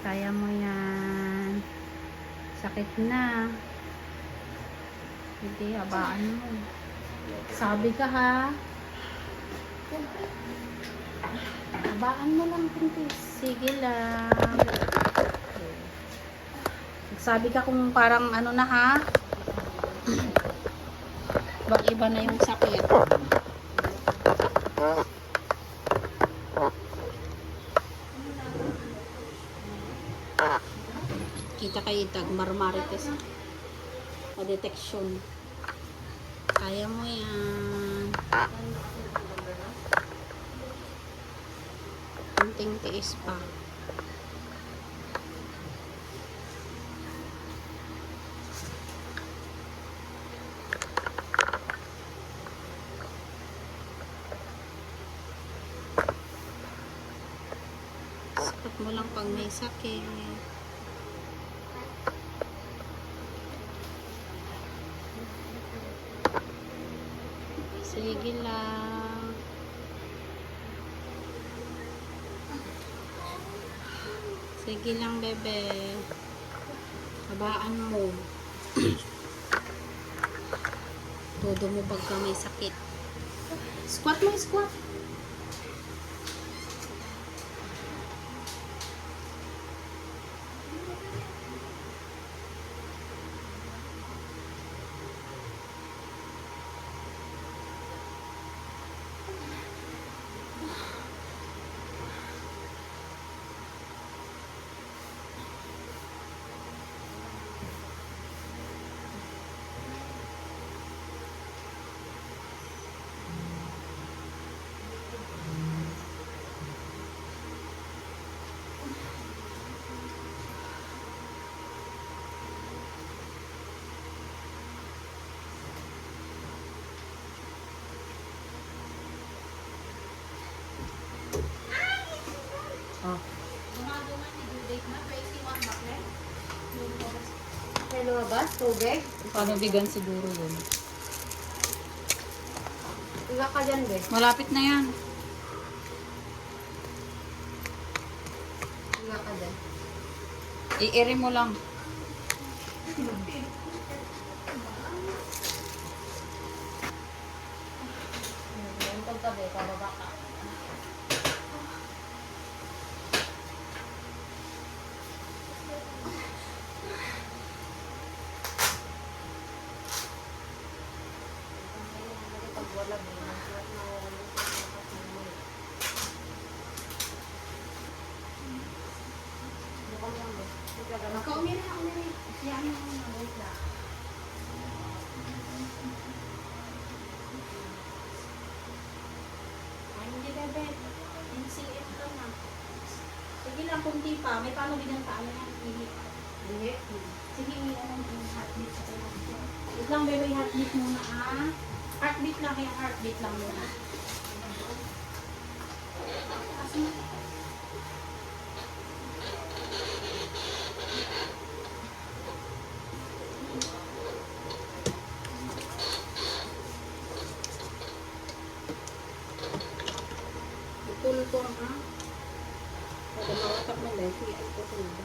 Kaya mo yan. Sakit na. Hindi, habaan mo. Sabi ka ha. Habaan mo lang, kuntis. Sige lang. Sabi ka kung parang ano na ha. Bang iba na yung sakit. Kita kay Itag, marmarites. Pa-detection. Kaya mo yan. Kunting tiis pa. Sakit mo lang pag may sakit. Sige lang. Sige lang, bebe. Habaan mo. Todo mo pagka may sakit. Squat mo, squat. Oh. May lumabas, tubig. Paano bigan siguro yun? Iga ka dyan, be. Malapit na yan. Iga ka dyan. I-ere mo lang. Untog ka, be. Pababa ka. Pag wala, be. Makaumira na, umira. Yan yung wait lang. Ay, hindi bebe. NCF ka na. Sige lang, kunti pa. May paano bilang paano yan? Hindi. Hindi. Sige, ano yung heartbeat sa kanya. Wait lang bebe, heartbeat muna ah. Heartbeat lang, kaya heartbeat lang muna. Kasi tulong ha. Pada mawatak mo dahil siya ito tulong.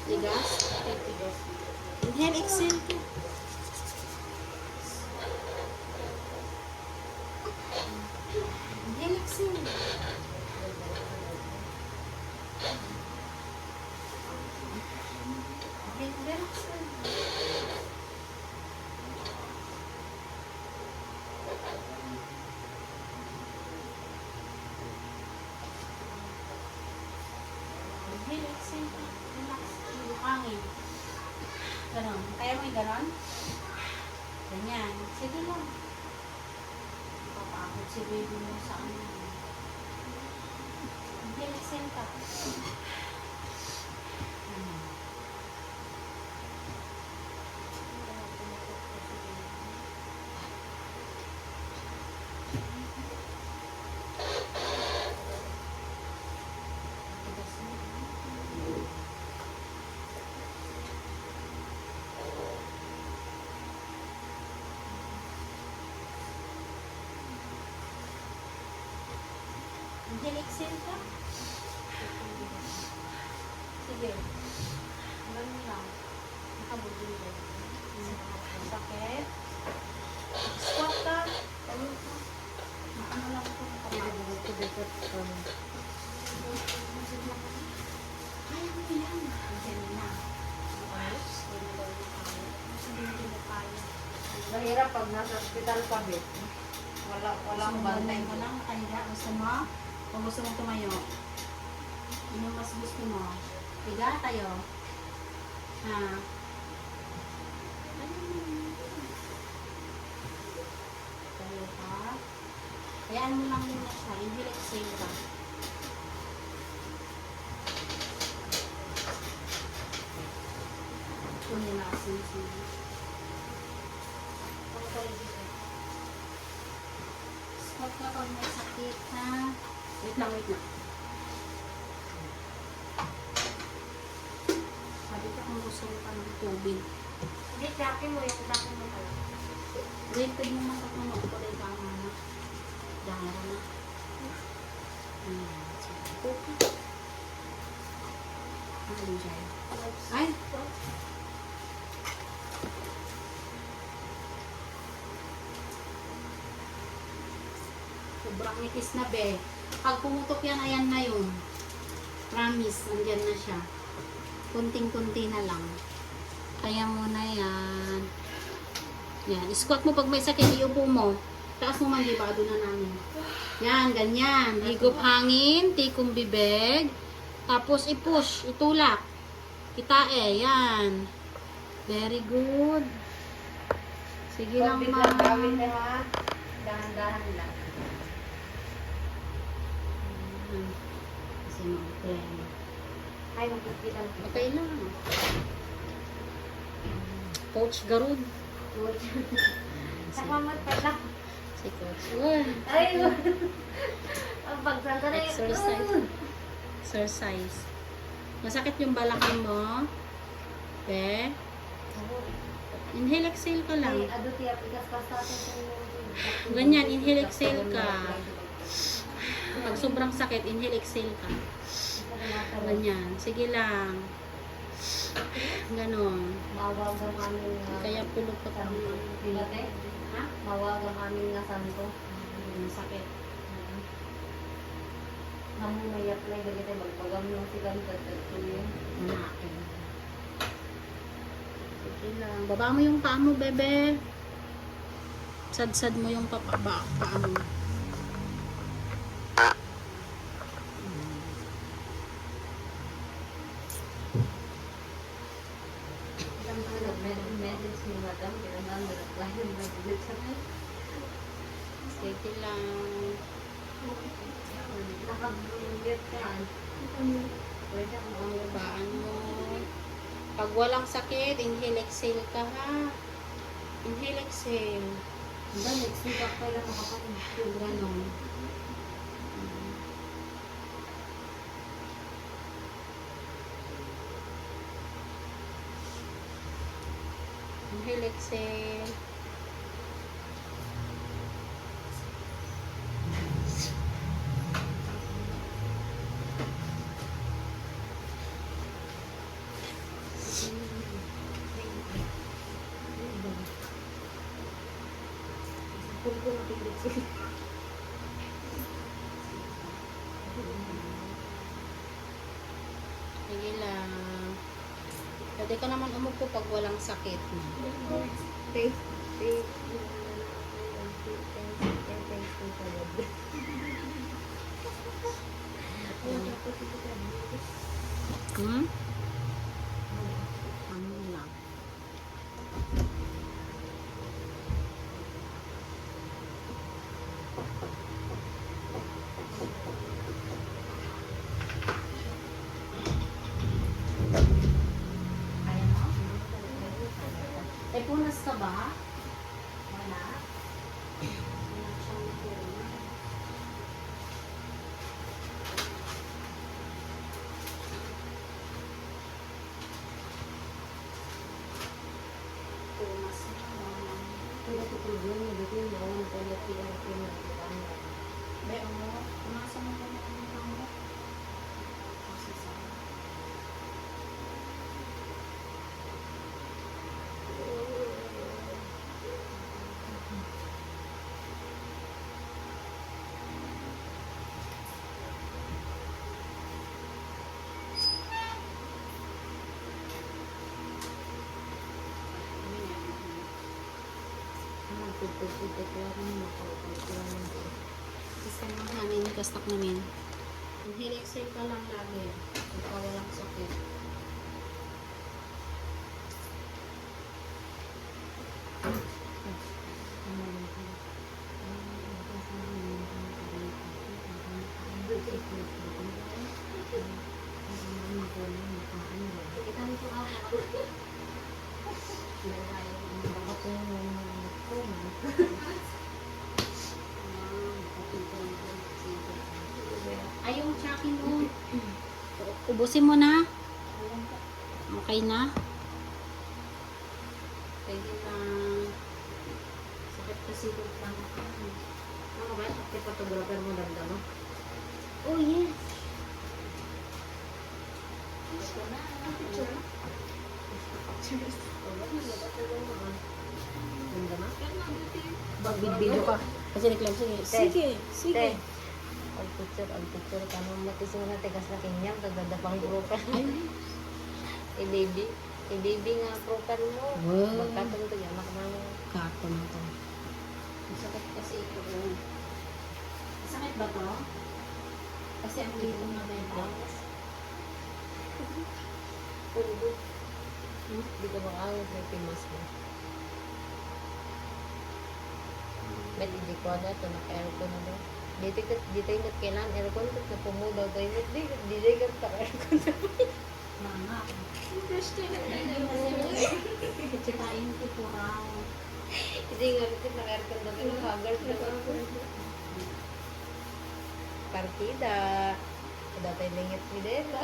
Tigas? Tigas. Inhale, exhale ka. Inhale, exhale. Inhale, exhale. Inhale, exhale ka. Relax. Hangin. Ganon. Kaya mo yung ganon? Ganyan. Sige lang. Papakot si baby mo sa ano. Inhale, exhale ka. Inhale, exhale ka. Sige. Ganun lang. Nakabudin din. Sakit. Squat ka. Tawag ka. Maano lang ito. Kaya buhok ko dito. Ay, ano yan? Diyan na. Ayos. Hindi daw na kaya. Hindi na kaya. Mahirap pag nasa hospital pa, Bet. Walang bantay mo lang. Nakahiga. Gusto mo? Kung gusto mo tumayo. Ano mas gusto mo? Higa tayo. Ha? Tayo ka. Hayaan mo lang muna siya. Inhale, exhale ka. Kunin na asin sila. Squat ka pag may sakit, ha? Wait lang, wait lang. Sabi ko kung gusto mo pa ng tubig. Hindi, takin mo yung takin mo pala. Rated mo man kung ano ko rin kang ano. Dahara na. Okay. Ano din siya? Ay! Sobrang nipis na be. Pag pumutok yan, ayan na yun. Promise, andyan na siya. Kunting-kunti na lang. Kaya mo na yan. Yan. Squat mo pag may sakit, iupo mo. Taas mo man, diba? Doon na namin. Yan, ganyan. Higop hangin, tikong bibig. Tapos i-push, itulak. Kitae, yan. Very good. Sige lang, Pag ma. biglang gawin na ha, dahan-dahan lang. Kasi mag-trend. Ay, magpipitan kita. Okay lang. Coach Garud. Sa mamot pala. Si Coach. Uy. Ay, ang pagsanta na Exercise. Exercise. Masakit yung balakang mo. Okay. Inhale, exhale ka lang. Ado tiap ikas pasatin sa inyo. Ganyan, inhale, exhale ka. Pag sobrang sakit, inhale, exhale ka. Ganyan. Sige lang. Ganon. Mawag ang aming Kaya pulot ko pa Pilate? Ha? Mawag ang aming santo. Sakit. Kamu may apply na kita magpagam ng silang tatatuloy. Unakin. Sige lang. Baba mo yung paa mo, bebe. Sad-sad mo yung paa mo. Message ni madam, kailangan mag-apply ng mag-visit sa akin. Sige lang. Nakag-visit ka. Pwede ako ang Babaan mo. Pag walang sakit, inhale, exhale ka ha. Inhale, exhale. Hanggang next week ako kailan makapain. Ganon. Inhale, exhale. Kung ko napilit sila. Sige lang. Pwede ka naman umupo pag walang sakit. Thanks. Hmm? Ano lang. Kaya mo? Eh, punas ka ba? Wala. Wala siyang punas. Punas na. Wala. Kaya ko problema, dito yung mga nagpalaki ang pinag-iwan. Be, punasan mo ko na. Puputik lang mo. Puputik lang mo. Isa lang namin yung kastak namin. Ang helixer ka lang lagi. Ikaw walang sakit. Kita nito ako. Ay, yung tracking mo. Ubusin mo na. Okay na. Pwede na. Sakit kasi doon lang. Ano ba? Pati photographer mo damdama? Oh, yes. Ito na. Picture na. Damdama? Mag-video ka. Kasi reclam, sige. Sige. Sige. Ang picture ka nung matising na tigas na kinyang, dagdadapang broker. I-baby nga broker mo. Wow. Magkatong to yan, nakamang Kato na to. Masakit kasi ito. Masakit ba to? Kasi ang dito na ba pundo. Di ka makawag, may pimas mo. Bet, hindi ko na ito, naka-aircon na doon. Dito yung kailangan aircon, ito na pumudaw tayo. Di ka naka-aircon na. Mga. Tsaka yung tipuraw. Hindi nga ito, naka-aircon na doon, naka-hagar na. Partida. Kada tayo lingit ni Dela.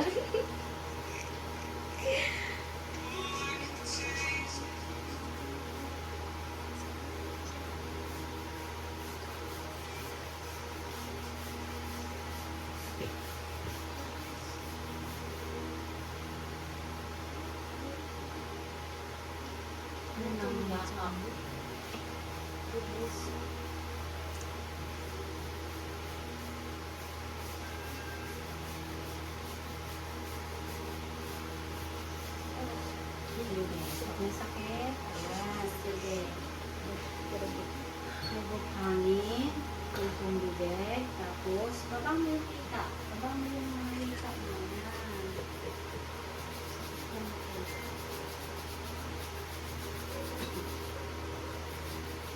Ano nang nasa? May sakit. Ayan, sige. Lubog hangin. Tipong bibig. Tapos, babang mo yung hita. Babang mo yung mga hita mo. Ayan.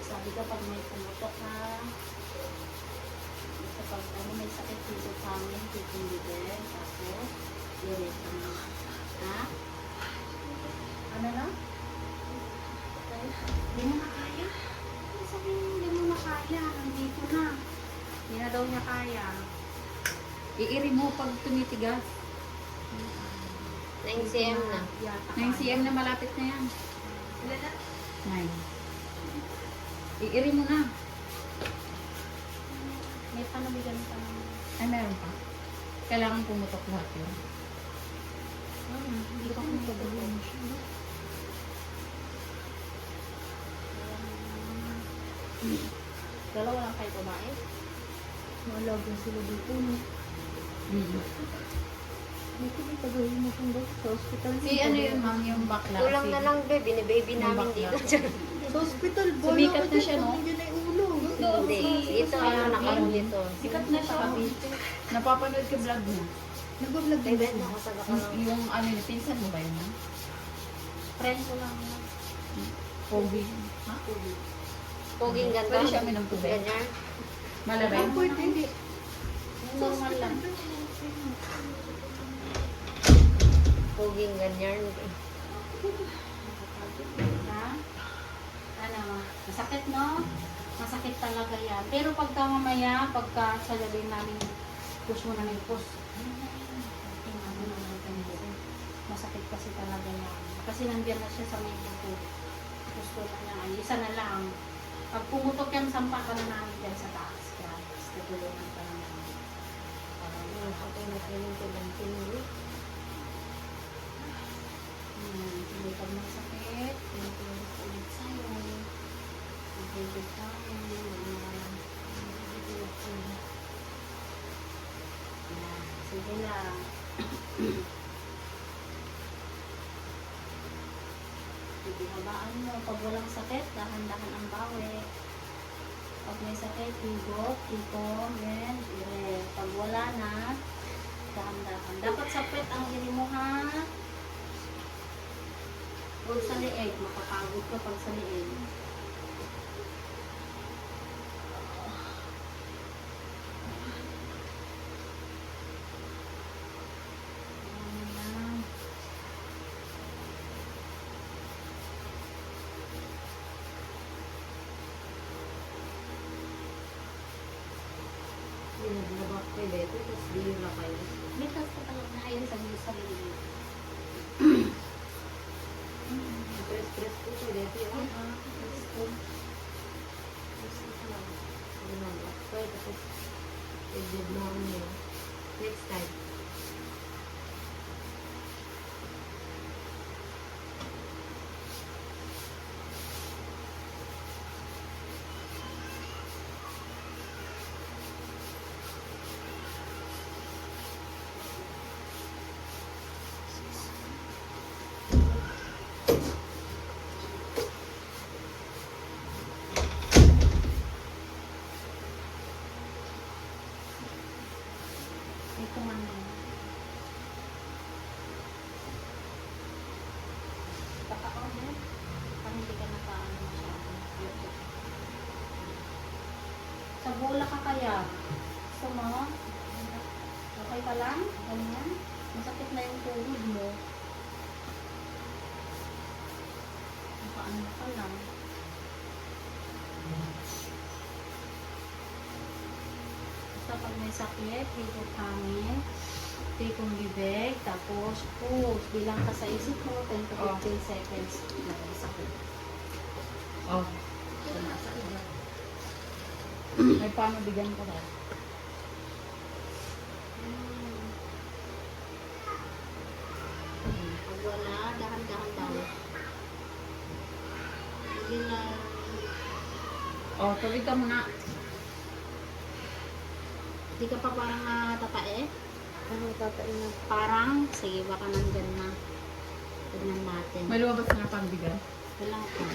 Sabi ko pag may pumutok ka, kapag ano, may sakit dito hangin, tipong bibig. Tapos, ulit ka na. Ha? Ano na? Hindi mo na kaya. Ano sabihin mo, hindi mo na kaya. Nandito na. Hindi na daw niya kaya. Iiri mo pag tumitigas. 9 cm na. 9 cm na malapit na yan. 9. Iiri mo na. May panabigan pa naman. Ay, meron pa. Kailangan pumutok lahat yun. Hindi ko kung pagawin mo siya. Dalawa lang kayo babae? Malaga sila dito. No? Dito may pagawin mo kung sa hospital. Si ano yun, ma'am, yung bakla. Kulang na lang, babe. Bine-baby namin dito. Sa hospital, Sumikat na siya, no? Yun ay ulo. Hindi. Ito ang nakaroon dito. Sikat na siya. Napapanood ka vlog mo. Nag-vlog Ay, din bet, ako. nakasaga ka lang. Yung ano yun, pinsan mo ba yun? Friend ko lang. Pogi. Ha? Poging ganda. Pwede siya minom tubig. Ganyan. Malabay? Pwede. Hindi. Yung normal lang. Poging ganyan. Ha? Ano? Masakit, no? Masakit talaga yan. Pero pagka mamaya, pagka sa gabi namin, push mo na may push. Masakit kasi talaga yan. Kasi nandiyan na siya sa may buto. Gusto na niya. Ay, isa na lang. Pag pumutok yan, sampa ka na namin dyan sa taas. Kaya, tutulungan ka na namin. Ako na training ko lang pinili. Hindi pag masakit, tinutulog ko ulit sa'yo. Nag-ibig tayo. Sige lang. Sige, habaan mo. Pag walang sakit, dahan-dahan ang bawi. Pag may sakit, higot, tipong, then dire. Pag wala na, dahan-dahan. Dapat sapit ang dili mo ha. Huwag sa liig. Makapagod ka pag sa liig. Ayan lang. Naglabak kayo dito, tapos di na kayo. Bitas ka talaga na ayun sa mga sarili. Stress po kayo dito. Naglabak kayo, tapos i-dead mo niyo. Next time. Ito man na. Pakaon mo. Parang hindi ka nakaano masyado. Sa bola ka kaya? Gusto mo? Okay ka lang? Ganyan? Masakit na yung tuhod mo. Nakaano ka lang. Basta pag may sakit, higop hangin, tipong bibig, tapos push. Bilang ka sa isip mo, 10 to 15 seconds. Lagi sakit. Oh. Ay, paano bigyan ko ba? Pag wala, dahan-dahan daw. Hindi na, Oh, tubig ka muna. hindi ka pa parang natatae. Ano tatain na? Parang, sige baka nandyan na. Tignan natin. lumabas na pang bigan. Wala pa.